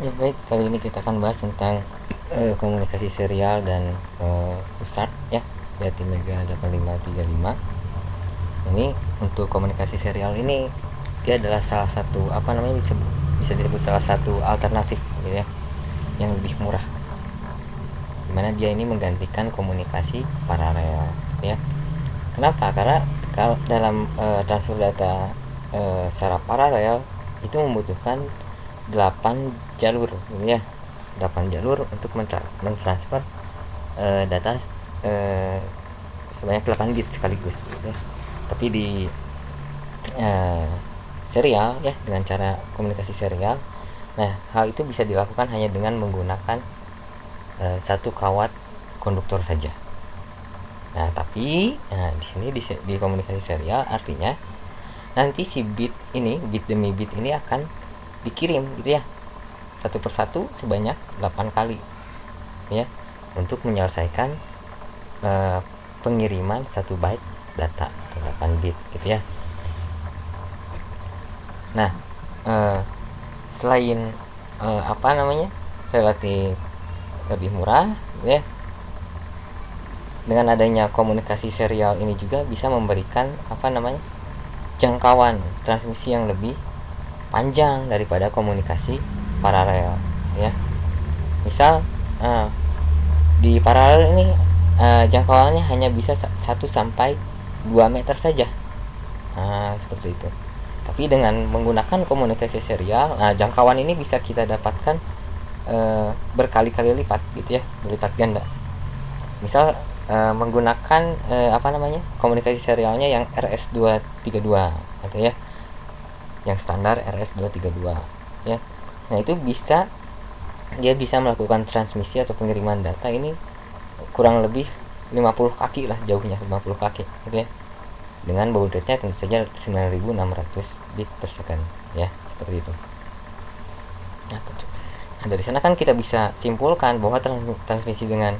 Ya, baik, kali ini kita akan bahas tentang komunikasi serial dan USART ya, berarti Mega 8535. Ini untuk komunikasi serial ini dia adalah salah satu bisa disebut salah satu alternatif gitu ya, yang lebih murah. Dimana dia ini menggantikan komunikasi paralel ya. Kenapa? Karena kalau dalam transfer data secara paralel itu membutuhkan 8 jalur gitu ya, 8 jalur untuk mentransfer data eh, sebanyak 8 bit sekaligus gitu ya. Tapi di eh, serial ya, dengan cara komunikasi serial, nah hal itu bisa dilakukan hanya dengan menggunakan satu kawat konduktor saja. Nah, tapi di sini di komunikasi serial artinya nanti si bit ini, bit demi bit ini akan dikirim gitu ya, satu persatu sebanyak 8 kali ya, untuk menyelesaikan eh, pengiriman 1 byte data atau 8 bit gitu ya. Nah, eh, selain relatif lebih murah gitu ya, dengan adanya komunikasi serial ini juga bisa memberikan jangkauan transmisi yang lebih panjang daripada komunikasi paralel ya. Misal di paralel ini jangkauannya hanya bisa 1 sampai 2 meter saja, seperti itu. Tapi dengan menggunakan komunikasi serial, jangkauan ini bisa kita dapatkan berkali-kali lipat gitu ya, berlipat ganda. Misal menggunakan komunikasi serialnya yang RS232 gitu ya, yang standar RS232 ya. Nah, itu dia bisa melakukan transmisi atau pengiriman data ini kurang lebih 50 kaki lah jauhnya, 50 kaki gitu ya, dengan baud rate nya tentu saja 9600 bit per second ya, seperti itu. Nah, dari sana kan kita bisa simpulkan bahwa transmisi dengan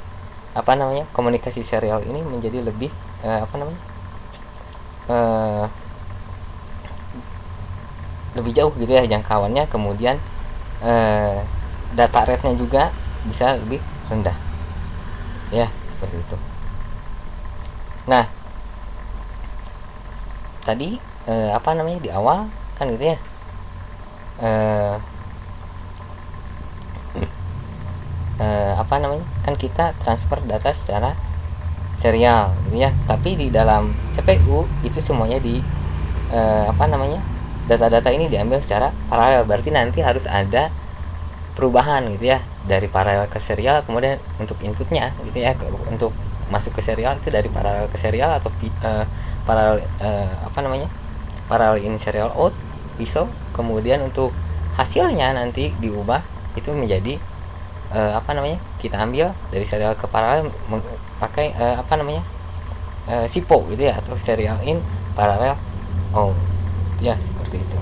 komunikasi serial ini menjadi lebih eh, lebih jauh gitu ya jangkauannya, kemudian data rate-nya juga bisa lebih rendah ya, seperti itu. Nah, tadi di awal kan gitu ya, eh, kan kita transfer data secara serial gitu ya, tapi di dalam CPU itu semuanya data-data ini diambil secara paralel. Berarti nanti harus ada perubahan gitu ya, dari paralel ke serial, kemudian untuk inputnya gitu ya, untuk masuk ke serial itu dari paralel ke serial atau paralel paralel in serial out ISO, kemudian untuk hasilnya nanti diubah itu menjadi kita ambil dari serial ke paralel pakai SIPO gitu ya, atau serial in paralel out ya, seperti itu.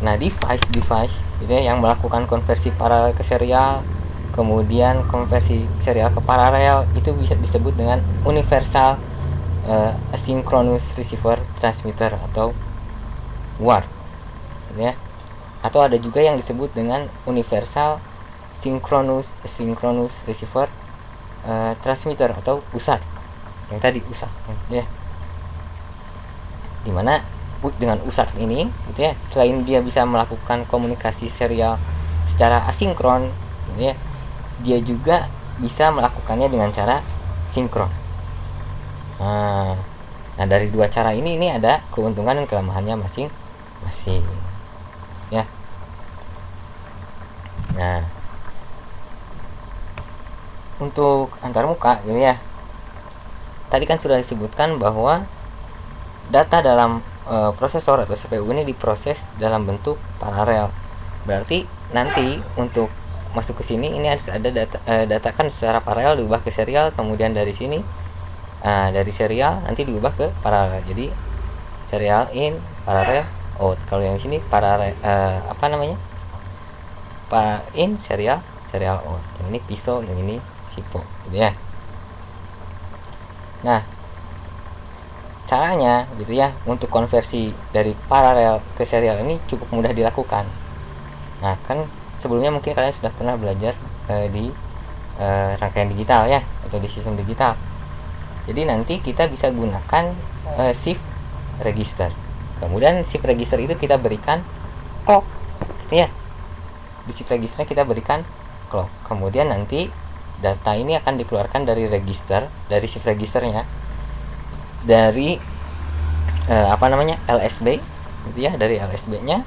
Nah, device gitu ya, yang melakukan konversi paralel ke serial, kemudian konversi serial ke paralel, itu bisa disebut dengan universal asynchronous receiver transmitter atau UART gitu ya. Atau ada juga yang disebut dengan universal synchronous asynchronous receiver transmitter atau USART, yang tadi USART ya. Dimana dengan USART ini gitu ya, selain dia bisa melakukan komunikasi serial secara asinkron gitu ya, dia juga bisa melakukannya dengan cara sinkron. Nah, dari dua cara ini ada keuntungan dan kelemahannya masing-masing ya. Nah, untuk antarmuka gitu ya, tadi kan sudah disebutkan bahwa data dalam prosesor atau CPU ini diproses dalam bentuk paralel. Berarti nanti untuk masuk ke sini ini harus ada data kan secara paralel diubah ke serial, kemudian dari sini dari serial nanti diubah ke paralel. Jadi serial in, paralel out. Kalau yang sini paralel in, serial out. Yang ini PISO, yang ini SIPO gitu ya. Nah, caranya gitu ya, untuk konversi dari paralel ke serial ini cukup mudah dilakukan. Nah, kan sebelumnya mungkin kalian sudah pernah belajar di rangkaian digital ya, atau di sistem digital. Jadi nanti kita bisa gunakan shift register. Kemudian shift register itu kita berikan clock gitu ya. Di shift register kita berikan clock. Kemudian nanti data ini akan dikeluarkan dari register, dari shift registernya, dari LSB gitu ya, dari LSB-nya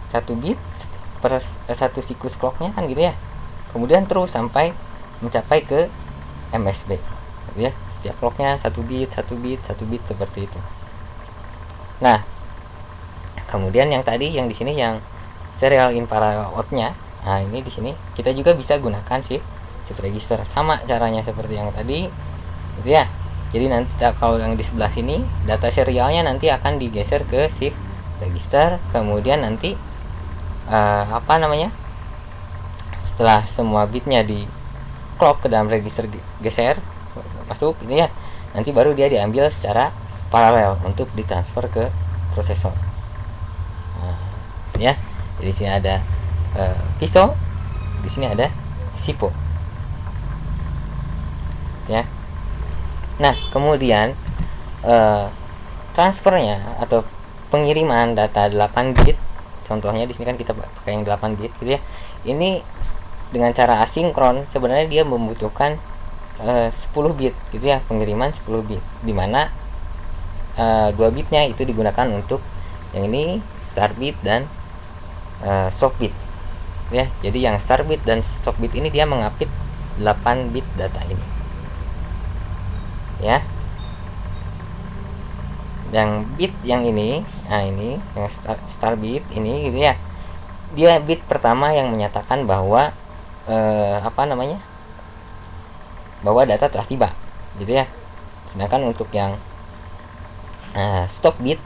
1 bit per 1 siklus clocknya kan gitu ya. Kemudian terus sampai mencapai ke MSB gitu ya. Setiap clocknya 1 bit, 1 bit, 1 bit seperti itu. Nah, kemudian yang tadi yang di sini yang serial in parallel out-nya, nah ini di sini kita juga bisa gunakan shift register, sama caranya seperti yang tadi gitu ya. Jadi nanti kalau yang di sebelah sini data serialnya nanti akan digeser ke shift register. Kemudian nanti setelah semua bitnya di clock ke dalam register geser masuk ini ya, nanti baru dia diambil secara paralel untuk ditransfer ke prosesor. Nah, ya. Jadi sini ada PISO, di sini ada SIPO. Ya. Nah, kemudian transfernya atau pengiriman data 8 bit, contohnya di sini kan kita pakai yang 8 bit gitu ya. Ini dengan cara asinkron sebenarnya dia membutuhkan 10 bit gitu ya, pengiriman 10 bit, di mana 2 bitnya itu digunakan untuk yang ini start bit dan stop bit ya. Jadi yang start bit dan stop bit ini dia mengapit 8 bit data ini ya. Yang bit yang ini, nah ini yang start bit ini gitu ya, dia bit pertama yang menyatakan bahwa bahwa data telah tiba gitu ya. Sedangkan untuk yang stop bit,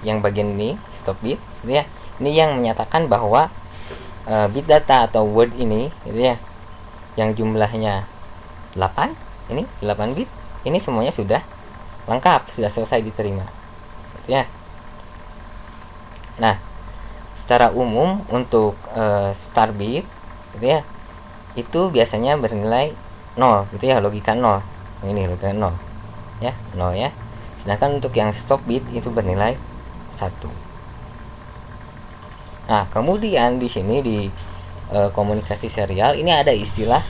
yang bagian ini stop bit gitu ya, ini yang menyatakan bahwa bit data atau word ini gitu ya, yang jumlahnya 8, ini 8 bit, ini semuanya sudah lengkap, sudah selesai diterima gitu ya. Nah, secara umum untuk start bit gitu ya, itu biasanya bernilai 0 gitu ya, logika 0. Ini logika 0 ya, 0 ya. Sedangkan untuk yang stop bit itu bernilai 1. Nah, kemudian di sini di komunikasi serial ini ada istilah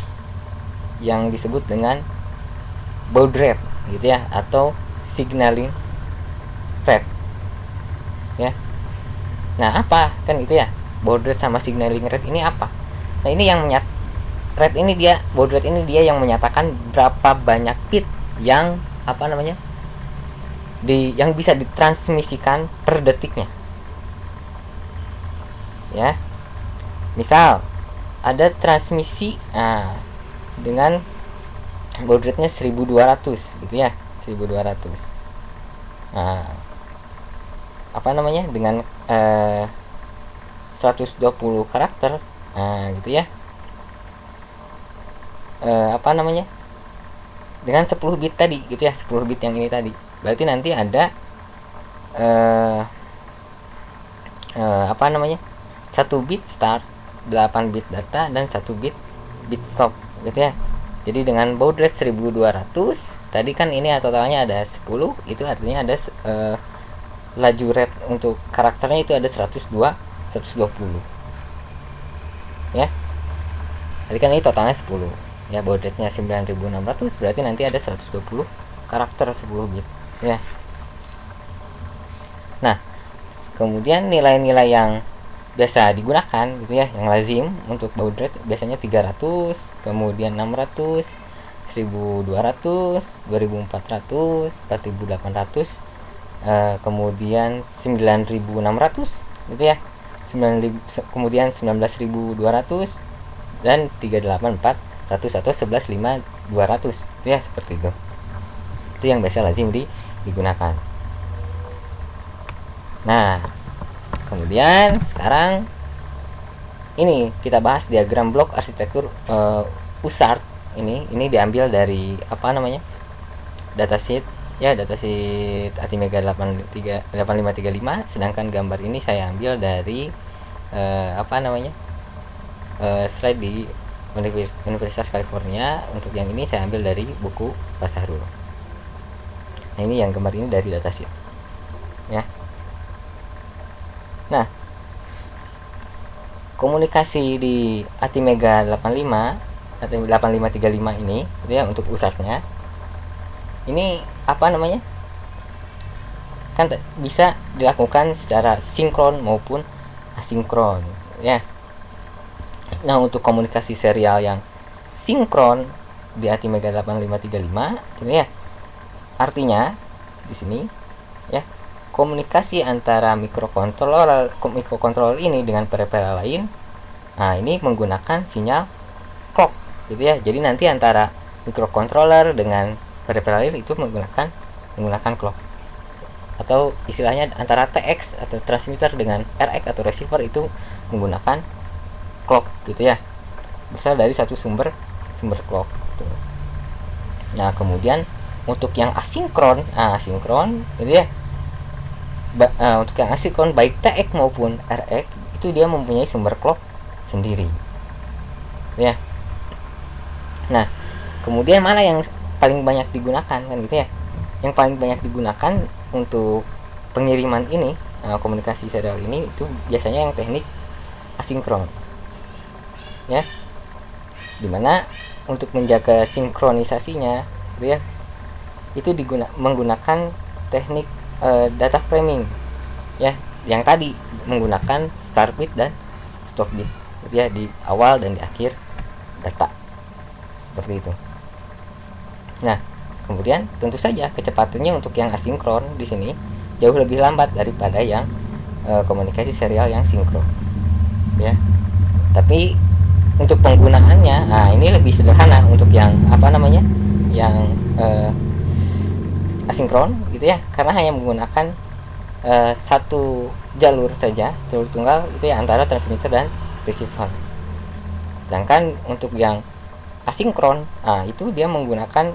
yang disebut dengan baud rate gitu ya, atau signaling rate ya. Nah, apa kan itu ya, baud rate sama signaling rate ini apa? Nah, ini yang rate ini dia, baud rate ini dia yang menyatakan berapa banyak bit yang yang bisa ditransmisikan per detiknya ya. Misal ada transmisi dengan baud rate-nya 1200 gitu ya, 1200. Nah, dengan 120 karakter, gitu ya. Dengan 10 bit tadi gitu ya, 10 bit yang ini tadi. Berarti nanti ada 1 bit start, 8 bit data, dan 1 bit stop gitu ya. Jadi dengan baud rate 1200 tadi kan ini totalnya ada 10, itu artinya ada laju rate untuk karakternya itu ada 120 ya. Tadi kan ini totalnya 10 ya, baud rate nya 9600, berarti nanti ada 120 karakter 10 bit ya. Nah, kemudian nilai-nilai yang biasa digunakan gitu ya, yang lazim untuk baud rate biasanya 300, kemudian 600, 1200, 2400, 4800, kemudian 9600 gitu ya, kemudian 19200 dan 38400 atau 115.200 itu ya, seperti itu. Itu yang biasa lazim digunakan. Nah, kemudian sekarang ini kita bahas diagram blok arsitektur USART. Ini diambil dari datasheet ya, datasheet ATmega 8535, sedangkan gambar ini saya ambil dari slide di Universitas California. Untuk yang ini saya ambil dari buku Pak Sahrul. Nah, ini yang gambar ini dari datasheet ya. Nah, komunikasi di ATmega 8535 ini gitu ya, untuk USART-nya ini kan bisa dilakukan secara sinkron maupun asinkron ya. Nah, untuk komunikasi serial yang sinkron di ATmega 8535 gitu ya, artinya di sini ya, komunikasi antara mikrokontroller ini dengan peripheral lain, nah ini menggunakan sinyal clock gitu ya. Jadi nanti antara mikrokontroller dengan peripheral lain itu menggunakan clock, atau istilahnya antara TX atau transmitter dengan RX atau receiver itu menggunakan clock gitu ya, berasal dari satu sumber clock gitu. Nah, kemudian untuk yang asinkron gitu ya, untuk yang asinkron baik TX maupun RX itu dia mempunyai sumber clock sendiri ya. Nah, kemudian mana yang paling banyak digunakan kan gitu ya. Yang paling banyak digunakan untuk pengiriman ini, komunikasi serial ini, itu biasanya yang teknik asinkron ya, dimana untuk menjaga sinkronisasinya gitu ya, itu menggunakan teknik data framing ya, yang tadi menggunakan start bit dan stop bit gitu ya, di awal dan di akhir data, seperti itu. Nah, kemudian tentu saja kecepatannya untuk yang asinkron di sini jauh lebih lambat daripada yang komunikasi serial yang sinkron ya. Tapi untuk penggunaannya, nah ini lebih sederhana untuk yang yang asinkron gitu ya, karena hanya menggunakan satu jalur saja, jalur tunggal gitu ya, antara transmitter dan receiver. Sedangkan untuk yang asinkron, itu dia menggunakan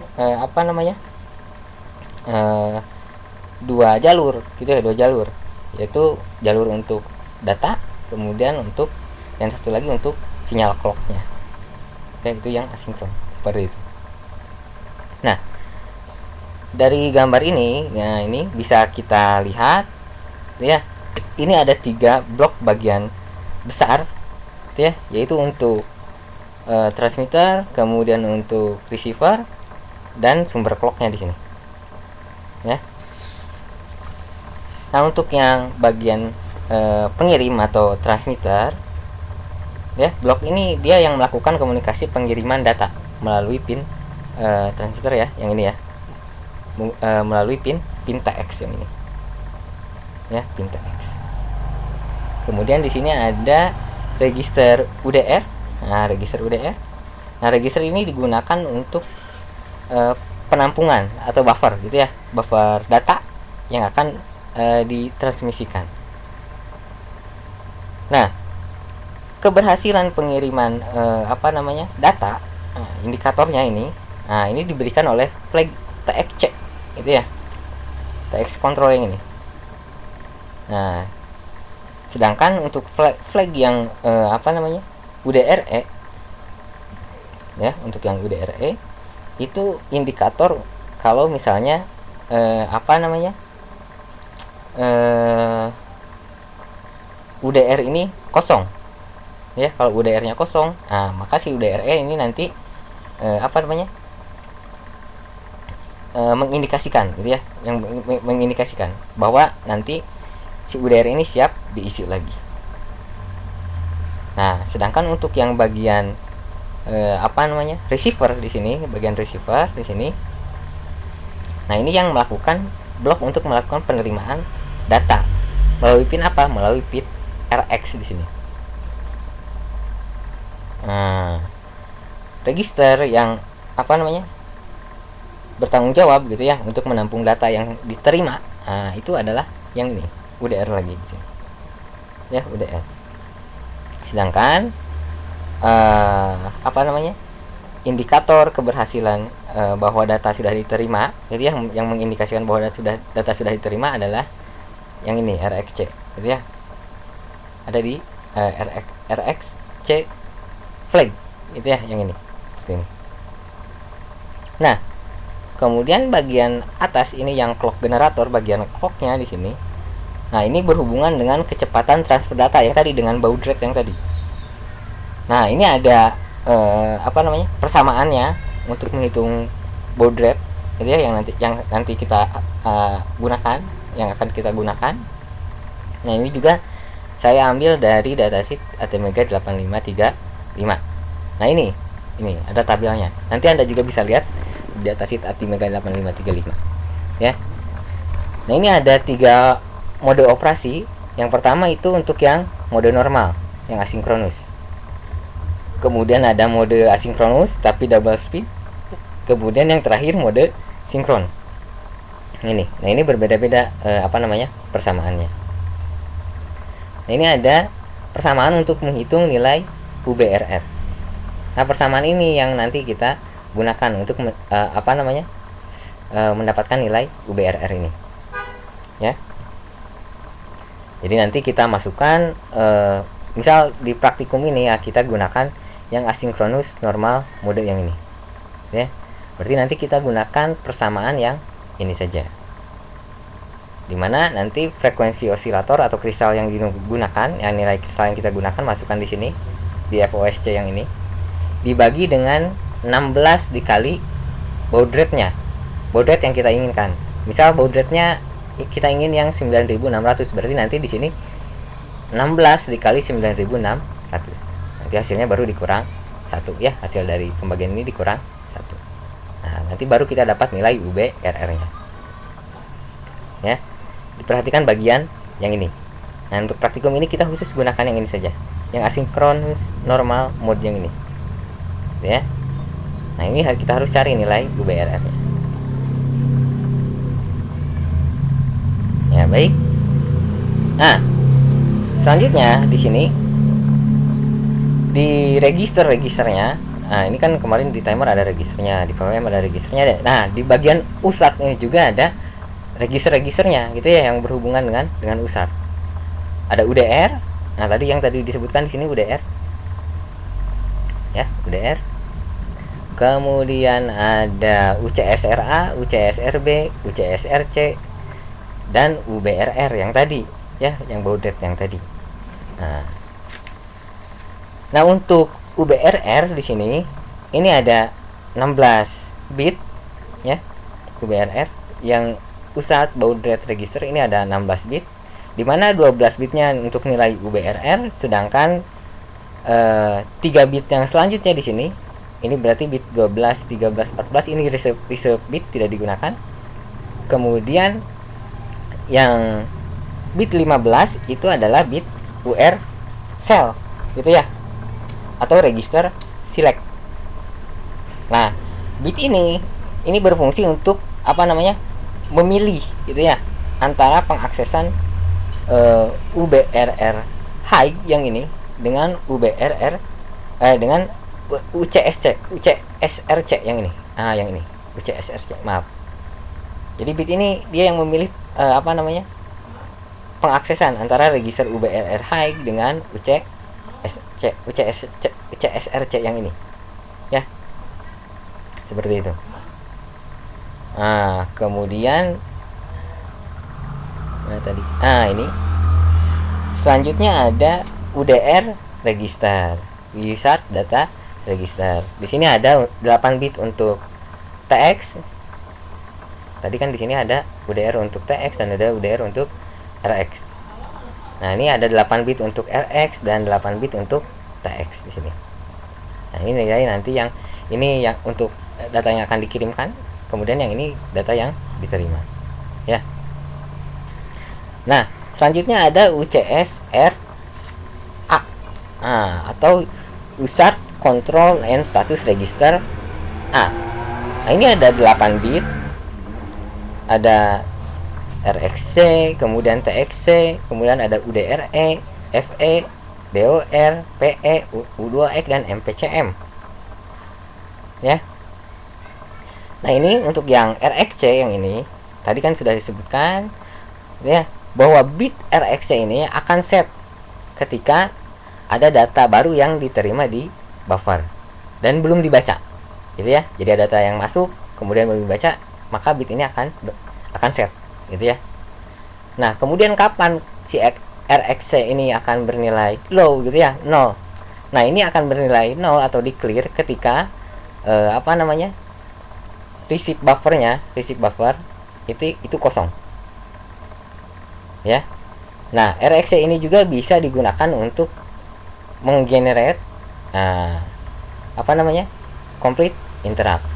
dua jalur gitu ya, yaitu jalur untuk data, kemudian untuk yang satu lagi untuk sinyal clocknya ya, itu yang asinkron, seperti itu. Nah, dari gambar ini, nah ini bisa kita lihat ya, ini ada 3 blok bagian besar gitu ya, yaitu untuk transmitter, kemudian untuk receiver, dan sumber clocknya di sini ya. Nah, untuk yang bagian pengirim atau transmitter ya, blok ini dia yang melakukan komunikasi pengiriman data melalui pin transmitter ya, yang ini ya, melalui pin TX yang ini ya, pin TX. Kemudian di sini ada register UDR. Nah, register UDR. Nah, register ini digunakan untuk penampungan atau buffer gitu ya, buffer data yang akan ditransmisikan. Nah, keberhasilan pengiriman data, indikatornya ini, nah ini diberikan oleh flag TXC itu ya, TX control yang ini. Nah, sedangkan untuk flag yang UDRE ya, untuk yang UDRE itu indikator kalau misalnya UDR ini kosong ya. Kalau UDR-nya kosong, nah maka si UDRE ini nanti mengindikasikan gitu ya, yang mengindikasikan bahwa nanti si UDR ini siap diisi lagi. Nah, sedangkan untuk yang bagian receiver di sini, bagian receiver di sini, nah ini yang melakukan blok untuk melakukan penerimaan data melalui pin melalui pin RX di sini. Nah, register yang bertanggung jawab gitu ya untuk menampung data yang diterima, nah itu adalah yang ini, UDR lagi di sini ya, UDR. Sedangkan indikator keberhasilan bahwa data sudah diterima, gitu ya, yang mengindikasikan bahwa data sudah diterima adalah yang ini, RxC, gitu ya, ada di RxC flag, gitu ya, yang ini. Nah, kemudian bagian atas ini yang clock generator, bagian clocknya di sini. Nah, ini berhubungan dengan kecepatan transfer data yang tadi, dengan baud rate yang tadi. Nah, ini ada persamaannya untuk menghitung baud rate, gitu ya, yang nanti kita gunakan, yang akan kita gunakan. Nah, ini juga saya ambil dari datasheet ATmega 8535. Nah, ini ada tabelnya. Nanti Anda juga bisa lihat di datasheet ATmega 8535, ya. Nah, ini ada 3 mode operasi. Yang pertama itu untuk yang mode normal, yang asinkronus. Kemudian ada mode asinkronus tapi double speed. Kemudian yang terakhir mode sinkron. Ini. Nah, ini berbeda-beda persamaannya. Nah, ini ada persamaan untuk menghitung nilai UBRR. Nah, persamaan ini yang nanti kita gunakan untuk mendapatkan nilai UBRR ini, ya. Jadi nanti kita masukkan misal di praktikum ini ya, kita gunakan yang asinkronus normal mode yang ini, ya. Berarti nanti kita gunakan persamaan yang ini saja, dimana nanti frekuensi osilator atau kristal yang digunakan, yang nilai kristal yang kita gunakan masukkan di sini di FOSC yang ini, dibagi dengan 16 dikali baud rate-nya, baud rate yang kita inginkan. Misal baud rate-nya kita ingin yang 9600, berarti nanti di sini 16 dikali 9600. Nanti hasilnya baru dikurang 1, ya. Hasil dari pembagian ini dikurang 1. Nah, nanti baru kita dapat nilai UBRR-nya. Ya. Diperhatikan bagian yang ini. Nah, untuk praktikum ini kita khusus gunakan yang ini saja, yang asinkronus normal mode yang ini, ya. Nah, ini kita harus cari nilai UBRR-nya. Ya, baik. Nah, selanjutnya di sini di registernya. Nah, ini kan kemarin di timer ada registernya, di PWM ada registernya. Nah, di bagian USART ini juga ada registernya, gitu ya, yang berhubungan dengan USART. Ada UDR. Nah, yang tadi disebutkan di sini UDR. Ya, UDR. Kemudian ada UCSRA, UCSRB, UCSRC, dan UBRR yang tadi, ya, yang baud rate yang tadi. Nah, untuk UBRR di sini ini ada 16 bit, ya. UBRR yang USART baud rate register ini ada 16 bit, di mana 12 bitnya untuk nilai UBRR, sedangkan 3 bit yang selanjutnya di sini, ini berarti bit 12, 13, 14 ini reserve bit, tidak digunakan. Kemudian yang bit 15 itu adalah bit UR cell, gitu ya, atau register select. Nah, bit ini berfungsi untuk memilih, gitu ya, antara pengaksesan UBRR high yang ini dengan UBRR dengan UCSRC yang ini. Yang ini UCSRC, maaf. Jadi bit ini dia yang memilih pengaksesan antara register UBRR high dengan UCSRC yang ini, ya, seperti itu. Kemudian ini selanjutnya ada UDR register, USART data register. Di sini ada 8 bit untuk TX. Tadi kan di sini ada UDR untuk TX dan ada UDR untuk RX. Nah, ini ada 8 bit untuk RX dan 8 bit untuk TX di sini. Nah, ini nilai nanti yang ini yang untuk data yang akan dikirimkan, kemudian yang ini data yang diterima, ya. Nah, selanjutnya ada UCSRA atau USART Control and Status Register A. Nah, ini ada 8 bit, ada RXC, kemudian TXC, kemudian ada UDRE, FE, DOR, PE, U2X, dan MPCM. ya. Nah, ini untuk yang RxC yang ini tadi kan sudah disebutkan ya bahwa bit RxC ini akan set ketika ada data baru yang diterima di buffer dan belum dibaca, gitu ya. Jadi ada data yang masuk kemudian belum dibaca, maka bit ini akan set, gitu ya. Nah, kemudian kapan si RxC ini akan bernilai low, gitu ya, 0. Nah, ini akan bernilai 0 atau di clear ketika receive buffer itu kosong, ya. Nah, RxC ini juga bisa digunakan untuk menggenerate complete interrupt.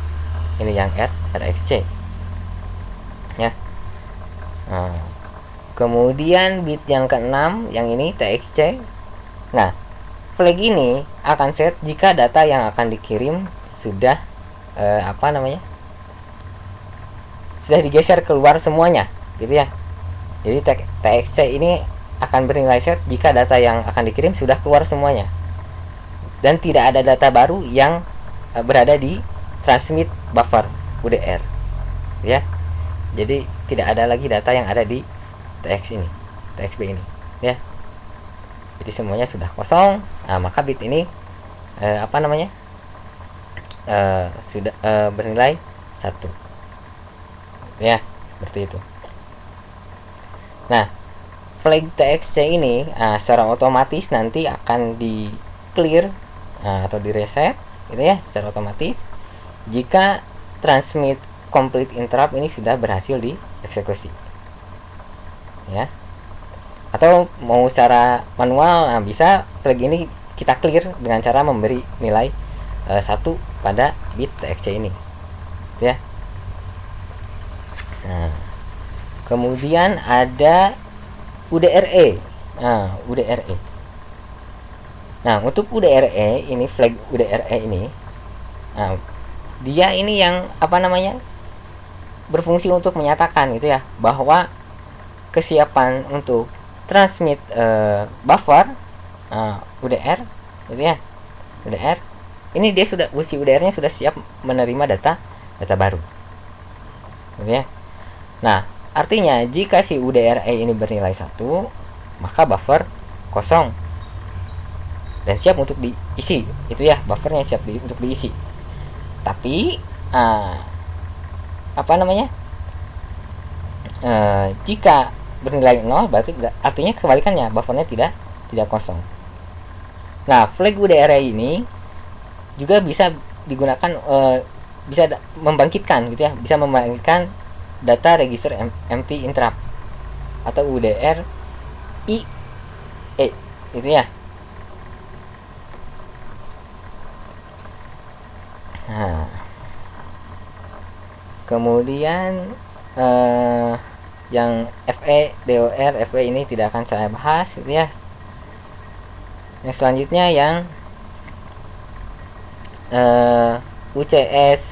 Ini yang RxC, ya. Kemudian bit yang keenam yang ini TXC. Nah, flag ini akan set jika data yang akan dikirim sudah sudah digeser keluar semuanya, gitu ya. Jadi TXC ini akan bernilai set jika data yang akan dikirim sudah keluar semuanya dan tidak ada data baru yang berada di transmit buffer UDR, ya. Jadi tidak ada lagi data yang ada di TXB ini, ya. Jadi semuanya sudah kosong. Nah, maka bit ini sudah bernilai 1, ya, seperti itu. Nah, flag TXC ini secara otomatis nanti akan di clear atau di reset, gitu ya, secara otomatis jika transmit complete interrupt ini sudah berhasil dieksekusi, ya. Atau mau secara manual, bisa flag ini kita clear dengan cara memberi nilai 1 pada bit TXC ini, ya. Nah, kemudian ada UDRE. UDRE. Nah, untuk UDRE ini, flag UDRE ini, dia ini yang berfungsi untuk menyatakan, gitu ya, bahwa kesiapan untuk transmit buffer UDR, gitu ya. UDR ini dia sudah, si UDR-nya sudah siap menerima data baru, gitu ya. Nah, artinya jika si UDRE ini bernilai 1, maka buffer kosong dan siap untuk diisi, itu ya, buffernya siap untuk diisi. Tapi jika bernilai 0, berarti artinya kebalikannya, buffernya tidak kosong. Nah, flag UDRE ini juga bisa digunakan, bisa membangkitkan, gitu ya, bisa membangkitkan data register empty interrupt atau UDR IE, gitu ya. Nah, kemudian yang FE, DOR, FE ini tidak akan saya bahas, gitu ya. Yang selanjutnya yang UCS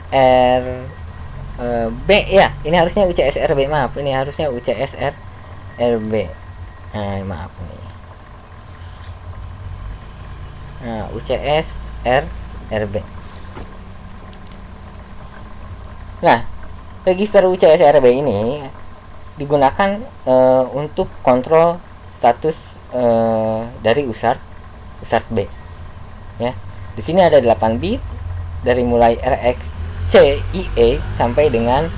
RB, ya. Ini harusnya UCS RB, maaf. Ini harusnya UCS RB. Maaf nih. Nah, UCS RB. Nah, register UCS RB ini digunakan untuk kontrol status dari USART B, ya. Di sini ada 8 bit dari mulai RxCIE sampai dengan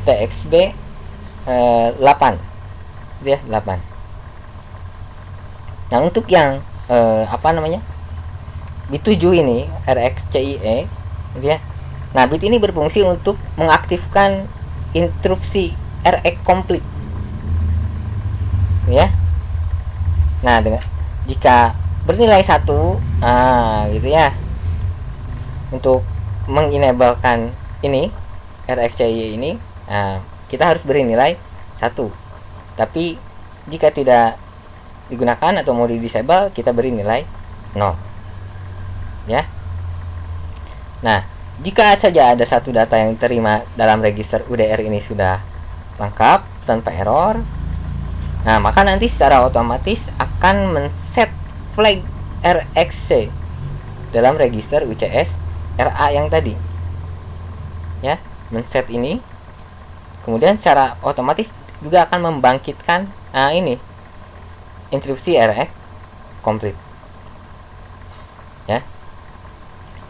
TXB 8, ya, 8. Nah, untuk yang bit 7 ini RxCIE, gitu ya. Nah, bit ini berfungsi untuk mengaktifkan instruksi Rx complete, ya. Nah, jika bernilai 1, gitu ya, untuk mengenablekan ini RxCIE ini, kita harus beri nilai 1. Tapi jika tidak digunakan atau mau di disable, kita beri nilai 0, ya. Nah, jika saja ada satu data yang diterima dalam register UDR ini sudah lengkap tanpa error, nah, maka nanti secara otomatis akan men-set flag RxC dalam register UCS RA yang tadi. Ya, men-set ini kemudian secara otomatis juga akan membangkitkan ini instruksi RX complete. Ya.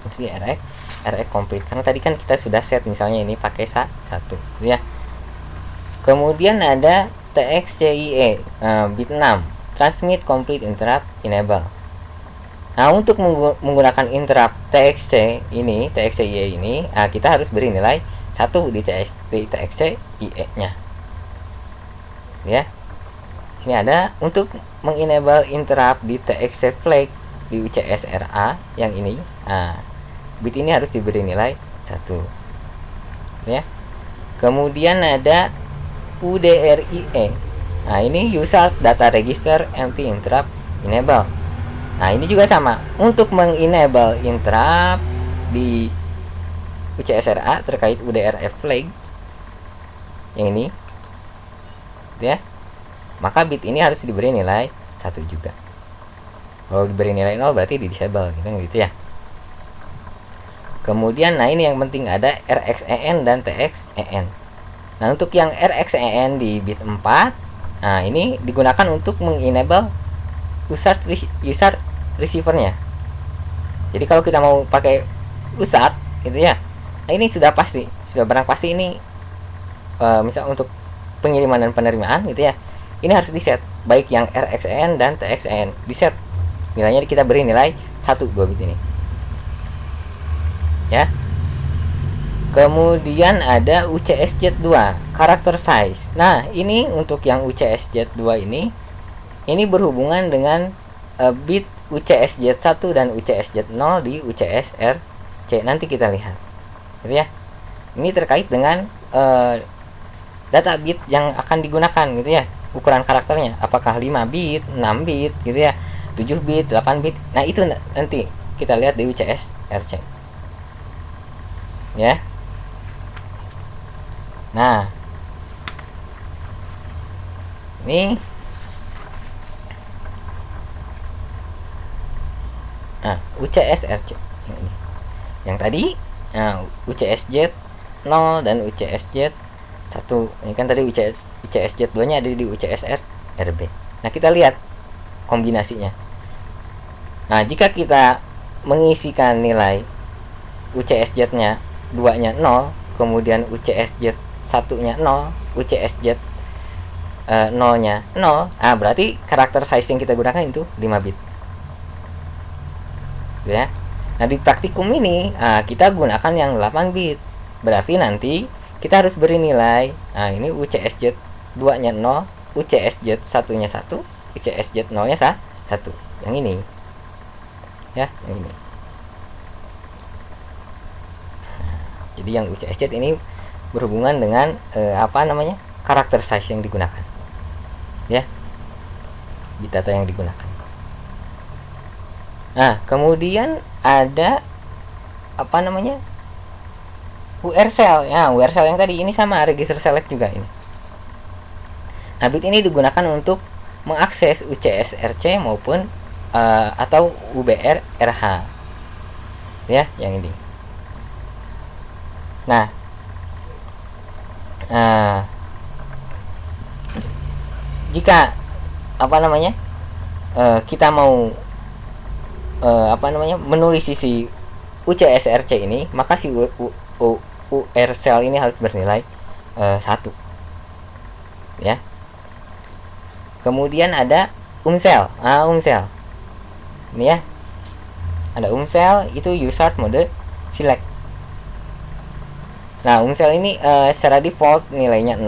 Instruksi RX complete karena tadi kan kita sudah set misalnya ini pakai 1 ya. Kemudian ada TXCIE bit 6 transmit complete interrupt enable. Nah, untuk menggunakan interrupt TXCIE ini kita harus beri nilai 1 di TXCIE nya. Ya. Sini ada untuk mengenable interrupt di TXC flag di UCS RA yang ini. Bit ini harus diberi nilai 1. Ya. Kemudian ada UDRIE. Ini user data register empty interrupt enable. Ini juga sama untuk mengenable interrupt di UCS RA terkait UDRF flag yang ini, ya. Maka bit ini harus diberi nilai 1 juga. Kalau diberi nilai 0 berarti di disable gitu ya. Kemudian ini yang penting ada RXEN dan TXEN. Nah, untuk yang RXEN di bit 4, ini digunakan untuk mengenable user receivernya. Jadi kalau kita mau pakai USART gitu ya, ini sudah barang pasti ini misal untuk pengiriman dan penerimaan gitu ya, ini harus di set baik yang RXEN dan TXEN di set nilainya, kita beri nilai 1 2 bit ini ya. Kemudian ada UCSZ2 character size. Nah, ini untuk yang UCSZ2 ini berhubungan dengan bit UCSZ1 dan UCSZ0 di UCSRC. Nanti kita lihat gitu ya. Ini terkait dengan data bit yang akan digunakan gitu ya, ukuran karakternya apakah 5 bit, 6 bit gitu ya, 7 bit, 8 bit. Nah, itu nanti kita lihat di UCSRC ya. Nah, ini UCSRC ini. Yang tadi UCSZ 0 dan UCSZ 1. Ini kan tadi UCSZ 2 nya ada di UCSR RB. Nah, kita lihat kombinasinya. Nah, jika kita mengisikan nilai UCSZ nya 2 nya 0, kemudian UCSZ 1 nya 0, UCSZ 0 nya 0, berarti karakter size yang kita gunakan itu 5 bit ya. Nah, di praktikum ini kita gunakan yang 8 bit. Berarti nanti kita harus beri nilai ini UCSZ 2 nya 0, UCSZ 1 nya 1, UCSZ 0 nya 1. Yang ini ya, yang ini. Jadi yang UCSZ ini berhubungan dengan karakter size yang digunakan ya, bit data yang digunakan. Nah, kemudian ada URCell ya. URCell yang tadi ini sama register select juga ini. Nah, bit ini digunakan untuk mengakses UCSRC maupun atau UBR RH ya, yang ini. Nah, jika kita mau menulis sisi UCSRC ini, maka si URCell ini harus bernilai 1 ya. Kemudian ada UMCell. UMCell ini ya, ada UMCell itu user mode select. Nah, UMCell ini secara default nilainya 0.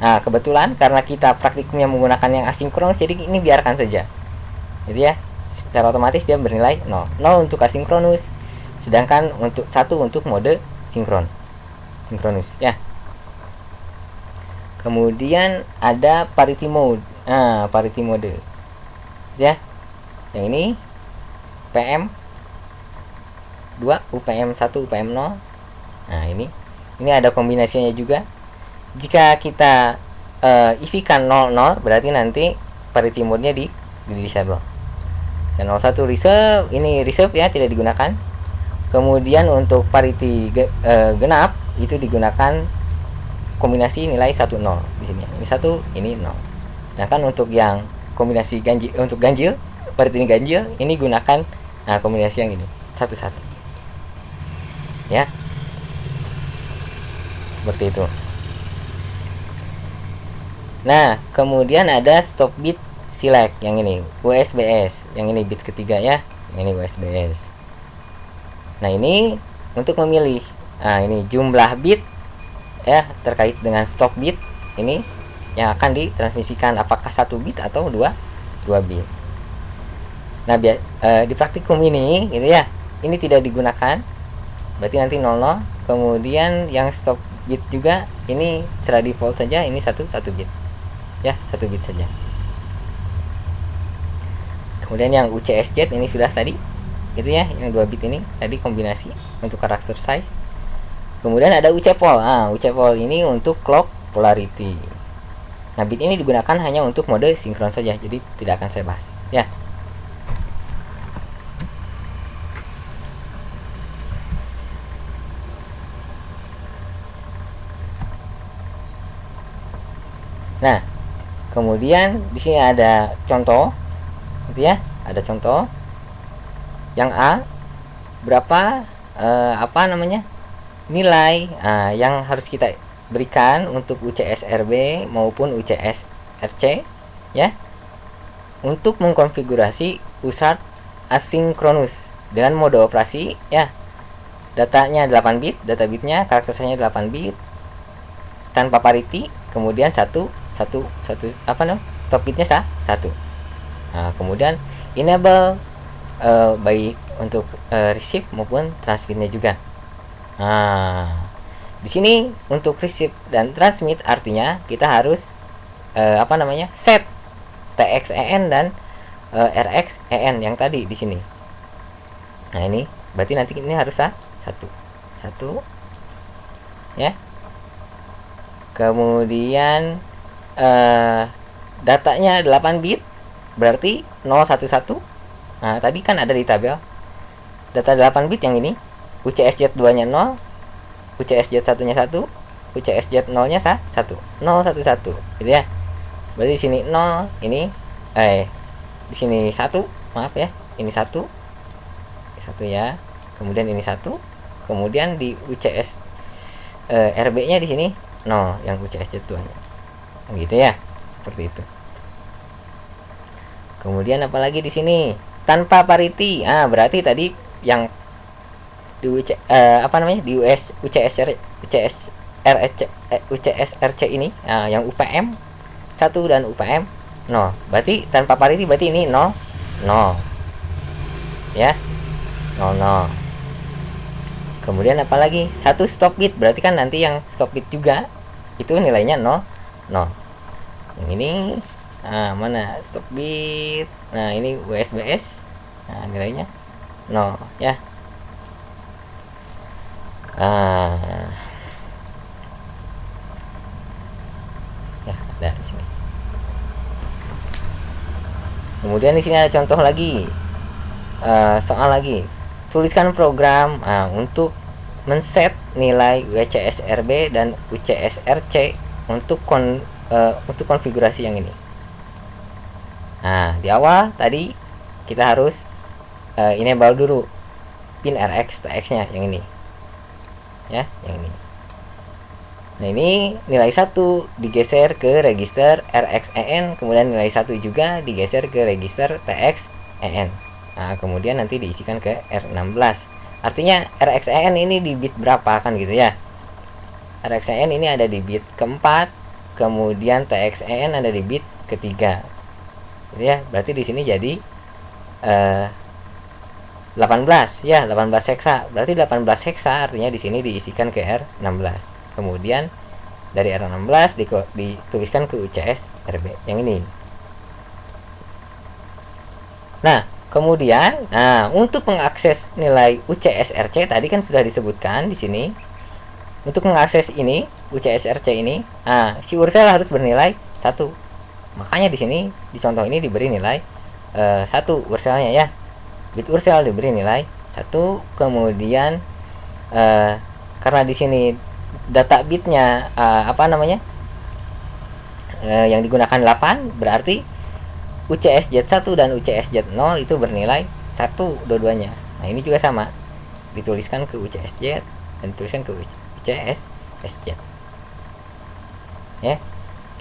Nah, kebetulan karena kita praktikumnya menggunakan yang asinkronus, jadi ini biarkan saja gitu ya. Secara otomatis dia bernilai 0 untuk asinkronus, sedangkan untuk 1 untuk mode sinkronus ya. Kemudian ada parity mode. Parity mode ya, yang ini PM 2, UPM 1, UPM 0. Nah, ini ada kombinasinya juga. Jika kita isikan 00, berarti nanti parity mode-nya di disable Dan 01 reserve, ini reserve ya, tidak digunakan. Kemudian untuk parity genap itu digunakan kombinasi nilai 10 di sini. Ini 1, ini 0. Sedangkan untuk yang kombinasi ganjil, untuk ganjil, parity ini ganjil, ini gunakan kombinasi yang ini 11. Ya. Seperti itu. Nah, kemudian ada stop bit select yang ini USBS, yang ini bit ketiga ya, yang ini USBS. Nah, ini untuk memilih ini jumlah bit ya terkait dengan stop bit ini yang akan ditransmisikan, apakah 1 bit atau 2 bit. Nah, di praktikum ini gitu ya, ini tidak digunakan, berarti nanti 00. Kemudian yang stop bit juga ini secara default saja, ini 1 bit ya, 1 bit saja. Kemudian yang UCSZ ini sudah tadi itu ya, yang 2 bit ini tadi kombinasi untuk karakter size. Kemudian ada UCPOL. UCPOL ini untuk clock polarity. Nah, bit ini digunakan hanya untuk mode sinkron saja, jadi tidak akan saya bahas ya. Nah, kemudian di sini ada contoh, gitu ya, ada contoh yang A berapa nilai yang harus kita berikan untuk UCSRB maupun UCSRC ya, untuk mengkonfigurasi USART asinkronus dengan mode operasi ya. Datanya 8 bit, data bitnya karakter size-nya 8 bit tanpa parity. Kemudian stop bitnya 1. Kemudian enable baik untuk receive maupun transmitnya juga. Di sini untuk receive dan transmit artinya kita harus set TXEN dan RXEN yang tadi di sini. Nah, ini berarti nanti ini harus 1 ya. Kemudian datanya 8 bit, berarti 011. Nah, tadi kan ada di tabel data 8 bit yang ini, UCSZ 2 nya 0, UCSZ 1 nya 1, UCSZ 0 nya 1, 011 gitu ya. Berarti di sini 0, ini di sini 1, maaf ya, ini 1 ya. Kemudian ini 1, kemudian di UCS RB nya di sini 0 yang UCSZ 2 nya gitu ya, seperti itu. Kemudian apalagi di sini tanpa parity, berarti tadi yang di UCSRC ini yang UPM 1 dan UPM 0, berarti tanpa parity berarti ini 0 ya, 00. Kemudian apalagi 1 stop bit, berarti kan nanti yang stop bit juga itu nilainya 0. Yang ini mana stop bit, nah ini USBS, nilainya 0 ya. Ya, ada di sini. Kemudian di sini ada contoh lagi, soal lagi. Tuliskan program untuk men-set nilai UCSRB dan UCSRC untuk konfigurasi yang ini. Nah, di awal tadi kita harus enable dulu pin RX TX-nya yang ini. Ya, yang ini. Nah, ini nilai 1 digeser ke register RXEN, kemudian nilai 1 juga digeser ke register TXEN. Nah, kemudian nanti diisikan ke R16. Artinya RXEN ini di bit berapa kan gitu ya. RXEN ini ada di bit keempat, kemudian TXEN ada di bit ketiga. Gitu ya. Berarti di sini jadi 18 ya, 18 heksa. Berarti 18 heksa artinya di sini diisikan ke R16. Kemudian dari R16 dituliskan ke UCSRB yang ini. Nah, kemudian untuk mengakses nilai UCSRC tadi kan sudah disebutkan di sini. Untuk mengakses ini UCSRC ini, si URL harus bernilai 1. Makanya di sini di contoh ini diberi nilai 1 urselnya ya. Bit ursel diberi nilai 1, kemudian karena di sini data bitnya yang digunakan 8, berarti UCSZ1 dan UCSZ0 itu bernilai 1 dua-duanya. Nah, ini juga sama, dituliskan ke UCSZ dan dituliskan ke UCSSZ. Ya.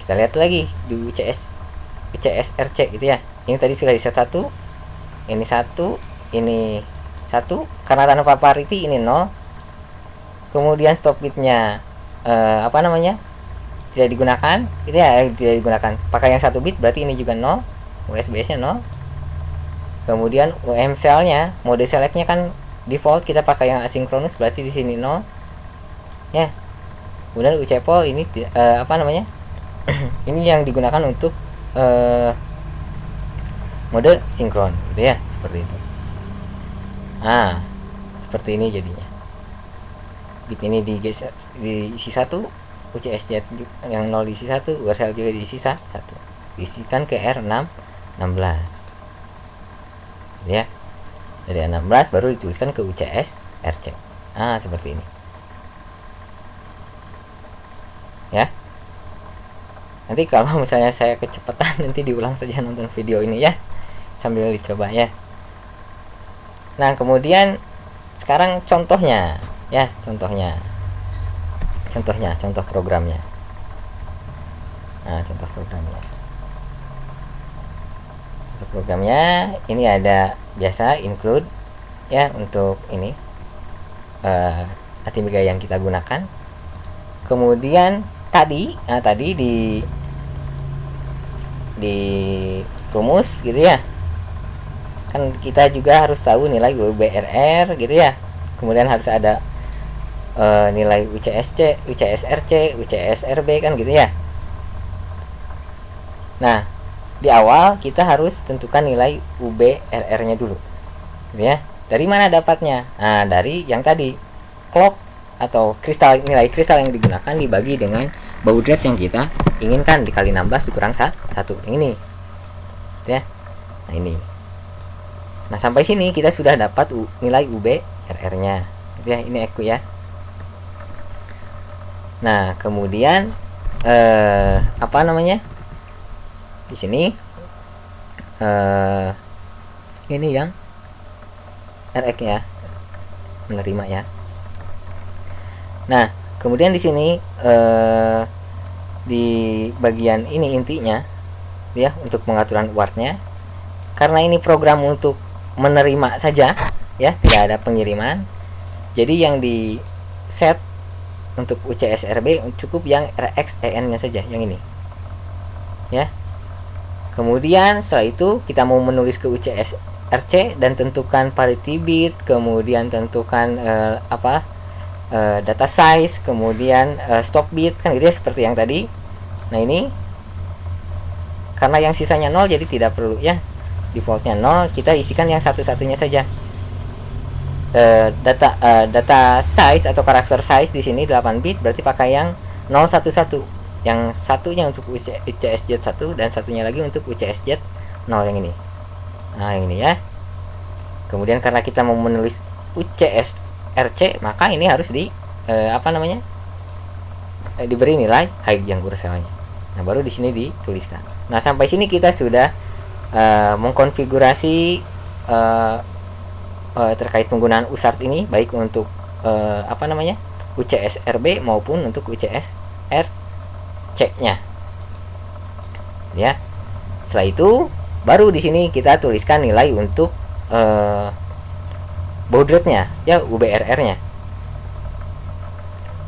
Kita lihat lagi di UCSRC gitu ya. Ini tadi sudah di set 1, ini 1, ini 1, karena tanpa parity ini 0. Kemudian stop bitnya tidak digunakan, itu ya, tidak digunakan. Pakai yang 1 bit berarti ini juga 0, USBS nya 0. Kemudian UM cell-nya, mode select-nya kan default kita pakai yang asinkronus, berarti di sini 0. Ya. Kemudian UCPOL ini ini yang digunakan untuk mode sinkron gitu ya, seperti itu. Nah, seperti ini jadinya. Bit ini diisi 1, UCSZ yang 0 diisi 1, URL juga diisi 1. Diisikan ke R16. Ya. Dari 16 baru dituliskan ke UCSRC. Nah, seperti ini. Ya. Nanti kalau misalnya saya kecepatan, nanti diulang saja nonton video ini ya, sambil dicoba ya. Nah, kemudian sekarang contohnya ya, contoh programnya. Nah, contoh programnya ini ada biasa include ya, untuk ini ATmega yang kita gunakan. Kemudian tadi di rumus gitu ya, kan kita juga harus tahu nilai UBRR gitu ya. Kemudian harus ada nilai UCSC, UCSRC, UCSRB kan gitu ya. Nah, di awal kita harus tentukan nilai UBRR-nya dulu gitu ya. Dari mana dapatnya? Nah, dari yang tadi, clock atau nilai kristal yang digunakan dibagi dengan baud rate yang kita inginkan, dikali 16 dikurang 1 yang ini ya. Nah, ini. Nah, sampai sini kita sudah dapat nilai UBRR-nya gitu ya. Ini EQ ya. Nah, kemudian di sini ini yang RX ya, menerima ya. Nah, kemudian di sini di bagian ini intinya ya, untuk pengaturan UART-nya, karena ini program untuk menerima saja ya, tidak ada pengiriman. Jadi yang di set untuk UCSRB cukup yang RxEN-nya saja, yang ini ya. Kemudian setelah itu kita mau menulis ke UCSRC dan tentukan parity bit, kemudian tentukan data size, kemudian stop bit kan gitu ya, seperti yang tadi. Nah, ini karena yang sisanya 0 jadi tidak perlu ya, defaultnya 0, kita isikan yang satu-satunya saja. Data size atau karakter size di sini 8 bit, berarti pakai yang 011. Yang satunya untuk UCSZ1 dan satunya lagi untuk UCSZ0 yang ini. Nah, yang ini ya. Kemudian karena kita mau menulis UCSRC, maka ini harus diberi nilai high yang urselnya. Nah, baru di sini dituliskan. Nah, sampai sini kita sudah mengkonfigurasi terkait penggunaan USART ini, baik untuk UCSRB maupun untuk UCSRC-nya. Ya. Setelah itu baru di sini kita tuliskan nilai untuk baud rate-nya ya, UBRR-nya.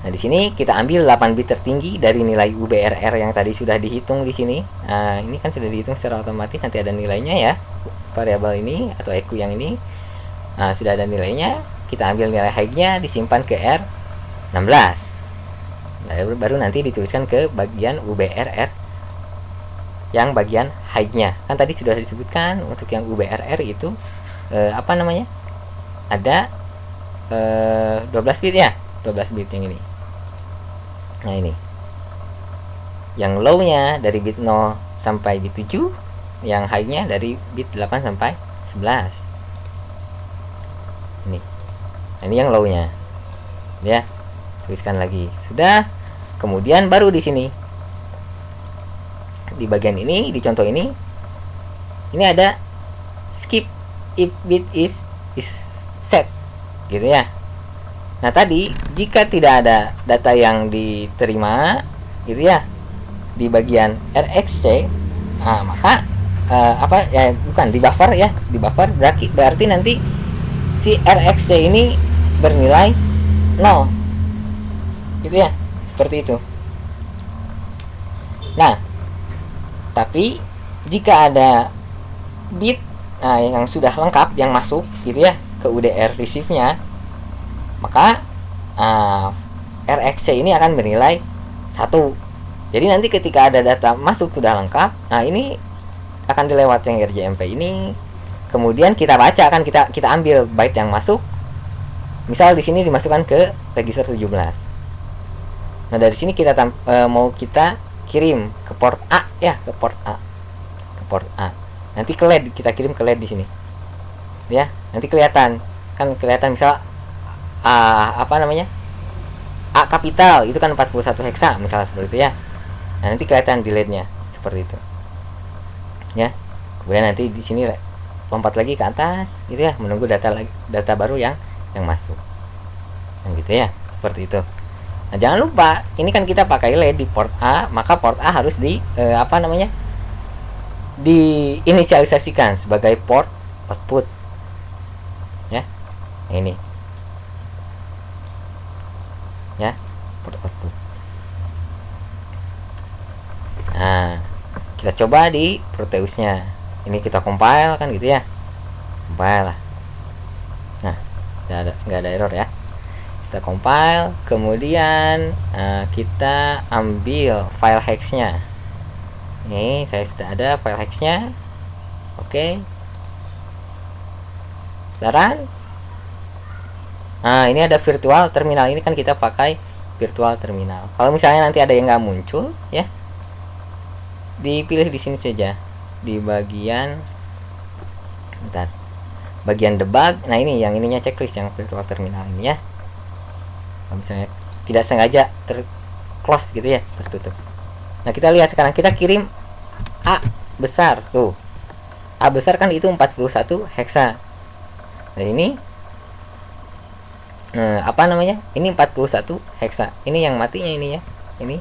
Nah, di sini kita ambil 8 bit tertinggi dari nilai UBRR yang tadi sudah dihitung di sini. Nah, ini kan sudah dihitung secara otomatis, nanti ada nilainya ya, variabel ini atau EQ yang ini. Nah, sudah ada nilainya, kita ambil nilai high-nya, disimpan ke R16. Nah, baru nanti dituliskan ke bagian UBRR yang bagian high-nya. Kan tadi sudah disebutkan untuk yang UBRR itu ada 12 bit ya, 12 bit yang ini. Nah, ini yang low-nya dari bit 0 sampai bit 7 yang high-nya dari bit 8 sampai 11. Ini. Nah, ini yang low-nya. Ya. Tuliskan lagi. Sudah. Kemudian baru di sini. Di bagian ini, di contoh ini ada skip if bit is set. Gitu ya. Nah, tadi jika tidak ada data yang diterima gitu ya di bagian RxC, maka bukan di buffer ya, di buffer berarti nanti si RxC ini bernilai 0 gitu ya, seperti itu. Nah, tapi jika ada bit yang sudah lengkap yang masuk gitu ya ke UDR receive-nya, maka RxC ini akan bernilai 1. Jadi nanti ketika ada data masuk sudah lengkap, ini akan dilewati yang RJMP ini, kemudian kita baca, kan kita ambil byte yang masuk. Misal di sini dimasukkan ke register 17. Nah, dari sini kita mau kita kirim ke port A ya, ke port A. Nanti ke LED, kita kirim ke LED di sini. Ya, nanti kelihatan misal A kapital itu kan 41 heksa misalnya seperti itu ya. Nah, nanti kelihatan di LED-nya seperti itu. Ya. Kemudian nanti di sini lompat lagi ke atas gitu ya, menunggu data baru yang masuk. Nah, gitu ya, seperti itu. Nah, jangan lupa ini kan kita pakai LED di port A, maka port A harus diinisialisasikan sebagai port output. Ya. Nah, ini. Ya, port output. Nah, kita coba di Proteusnya. Ini kita compile kan gitu ya. Compile lah. Nah, nggak ada error ya. Kita compile, kemudian kita ambil file hexnya. Ini saya sudah ada file hexnya. Oke. Sekarang ini ada virtual terminal. Ini kan kita pakai virtual terminal. Kalau misalnya nanti ada yang nggak muncul ya, dipilih di sini saja di bagian bagian debug. Nah, ini yang ininya checklist yang virtual terminal ini ya. Kalau misalnya tidak sengaja close gitu ya, tertutup. Nah, kita lihat sekarang, kita kirim A besar tuh. A besar kan itu 41 heksa. Nah, ini ini 41 heksa. Ini yang matinya ini ya. Ini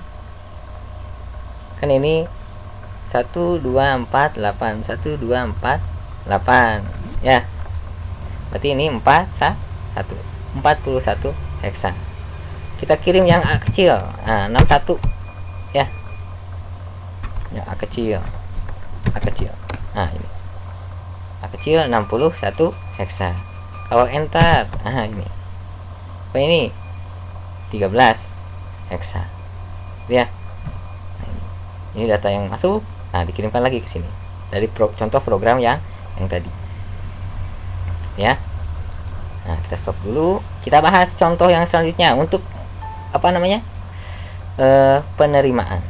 kan ini 1248 ya. Berarti ini 41 heksa. Kita kirim yang A kecil. 61 ya. Ya, A kecil. Nah, ini. A kecil 61 heksa. Kalau enter, ini. Apa ini? 13 heksa. Ya. Nah, ini data yang masuk. Nah, dikirimkan lagi ke sini dari contoh program yang tadi. Ya. Nah, kita stop dulu. Kita bahas contoh yang selanjutnya untuk penerimaan.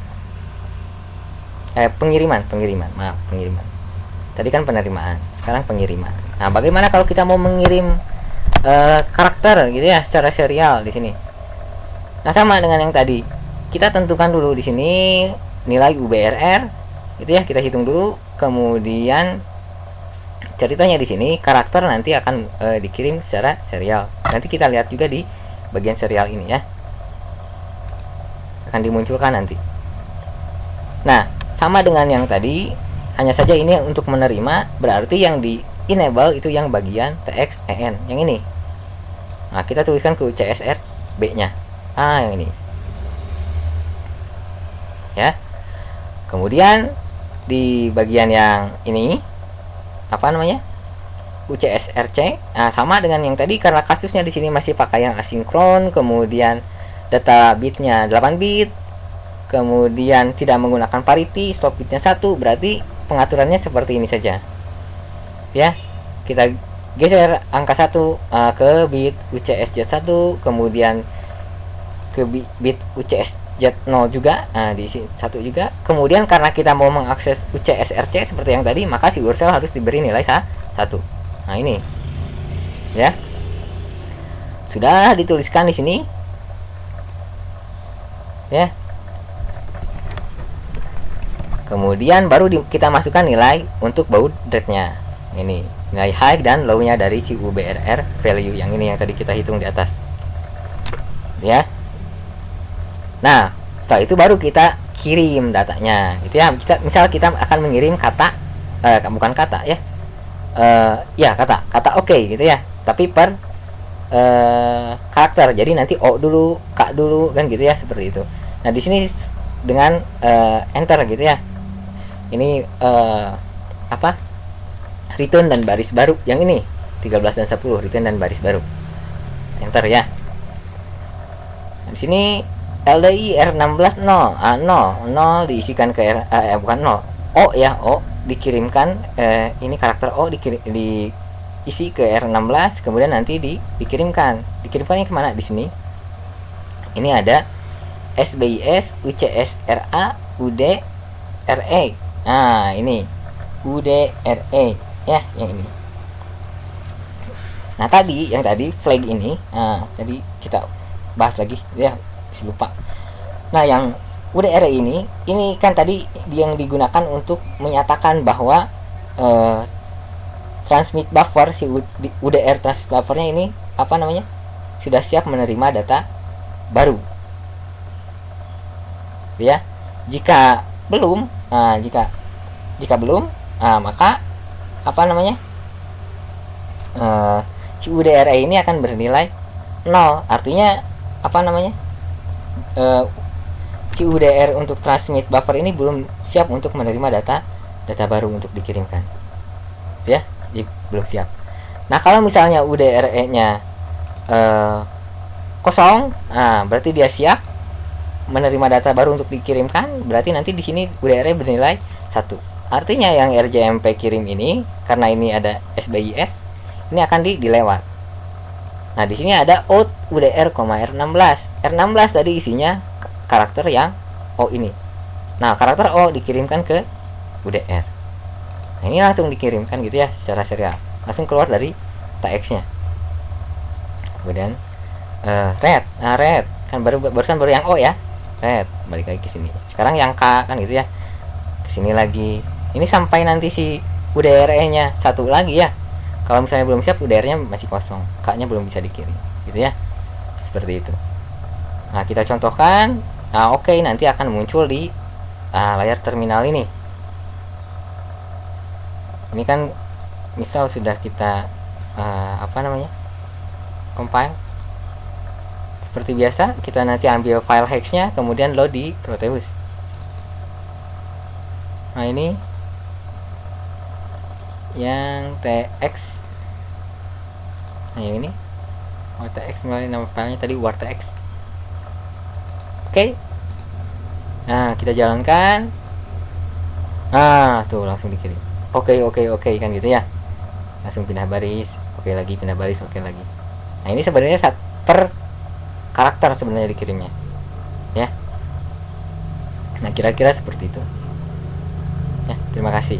Pengiriman. Tadi kan penerimaan, sekarang pengiriman. Nah, bagaimana kalau kita mau mengirim karakter gitu ya secara serial di sini? Nah, sama dengan yang tadi. Kita tentukan dulu di sini nilai UBRR itu ya, kita hitung dulu. Kemudian ceritanya di sini karakter nanti akan dikirim secara serial. Nanti kita lihat juga di bagian serial ini ya. Akan dimunculkan nanti. Nah, sama dengan yang tadi, hanya saja ini untuk menerima, berarti yang di enable itu yang bagian TXEN yang ini. Nah, kita tuliskan ke CSR B-nya. Yang ini. Ya. Kemudian di bagian yang ini UCSRC. Sama dengan yang tadi, karena kasusnya di sini masih pakai yang asinkron, kemudian data bitnya 8 bit, kemudian tidak menggunakan parity, stop bitnya 1, berarti pengaturannya seperti ini saja. Ya, kita geser angka 1 ke bit UCSJ1, kemudian ke bit UCS Z0 juga, nah diisi 1 juga. Kemudian karena kita mau mengakses UCSRC seperti yang tadi, maka si URL harus diberi nilai 1. Nah ini ya, sudah dituliskan di sini ya. Kemudian baru kita masukkan nilai untuk baud rate-nya. Ini nilai high dan low-nya dari si UBRR value yang ini yang tadi kita hitung di atas. Ya. Nah, setelah itu baru kita kirim datanya. Itu ya, misal kita akan mengirim kata bukan kata ya. Ya, kata oke gitu ya. Tapi per karakter. Jadi nanti O dulu, K dulu kan gitu ya, seperti itu. Nah, di sini dengan enter gitu ya. Ini return dan baris baru yang ini 13 dan 10 return dan baris baru. Enter ya. Nah, di sini LDI R16 0 0 diisikan ke bukan 0 O ya, O dikirimkan ini karakter O diisi ke R16, kemudian nanti dikirimkannya kemana di sini. Ini ada SBIS UCSRA UDRE. Nah, ini UDRE ya, yang ini. Nah, yang tadi flag ini, tadi kita bahas lagi ya, bisa lupa. Nah, yang UDRE ini kan tadi yang digunakan untuk menyatakan bahwa transmit buffer, si UDR transmit buffernya ini sudah siap menerima data baru ya. Jika belum, jika belum, maka si UDRE ini akan bernilai 0. Artinya si UDR untuk transmit buffer ini belum siap untuk menerima data baru untuk dikirimkan ya, belum siap. Nah, kalau misalnya UDRE nya kosong, berarti dia siap menerima data baru untuk dikirimkan. Berarti nanti di sini UDRE bernilai 1. Artinya yang RJMP kirim ini, karena ini ada SBIS, ini akan dilewat. Nah, di sini ada out UDR, R16. R16 tadi isinya karakter yang O ini. Nah, karakter O dikirimkan ke UDR. Nah, ini langsung dikirimkan gitu ya secara serial. Langsung keluar dari TX-nya. Kemudian red. Nah, red kan barusan yang O ya. Red, balik lagi ke sini. Sekarang yang K kan gitu ya. Ke sini lagi. Ini sampai nanti si UDRE-nya 1 lagi ya. Kalau misalnya belum siap, UDR-nya masih kosong, K-nya belum bisa dikirim, gitu ya. Seperti itu. Nah, kita contohkan. Nah, oke, nanti akan muncul di layar terminal ini. Ini kan misal sudah kita compile. Seperti biasa, kita nanti ambil file hex-nya, kemudian load di Proteus. Nah, ini yang TX. Nah, yang ini WarTX melalui nama filenya tadi WarTX. Oke. Nah, kita jalankan. Nah, tuh langsung dikirim. Oke kan gitu ya. Langsung pindah baris, oke lagi, pindah baris, oke lagi. Nah, ini sebenarnya per karakter sebenarnya dikirimnya. Ya. Nah, kira-kira seperti itu. Ya, terima kasih.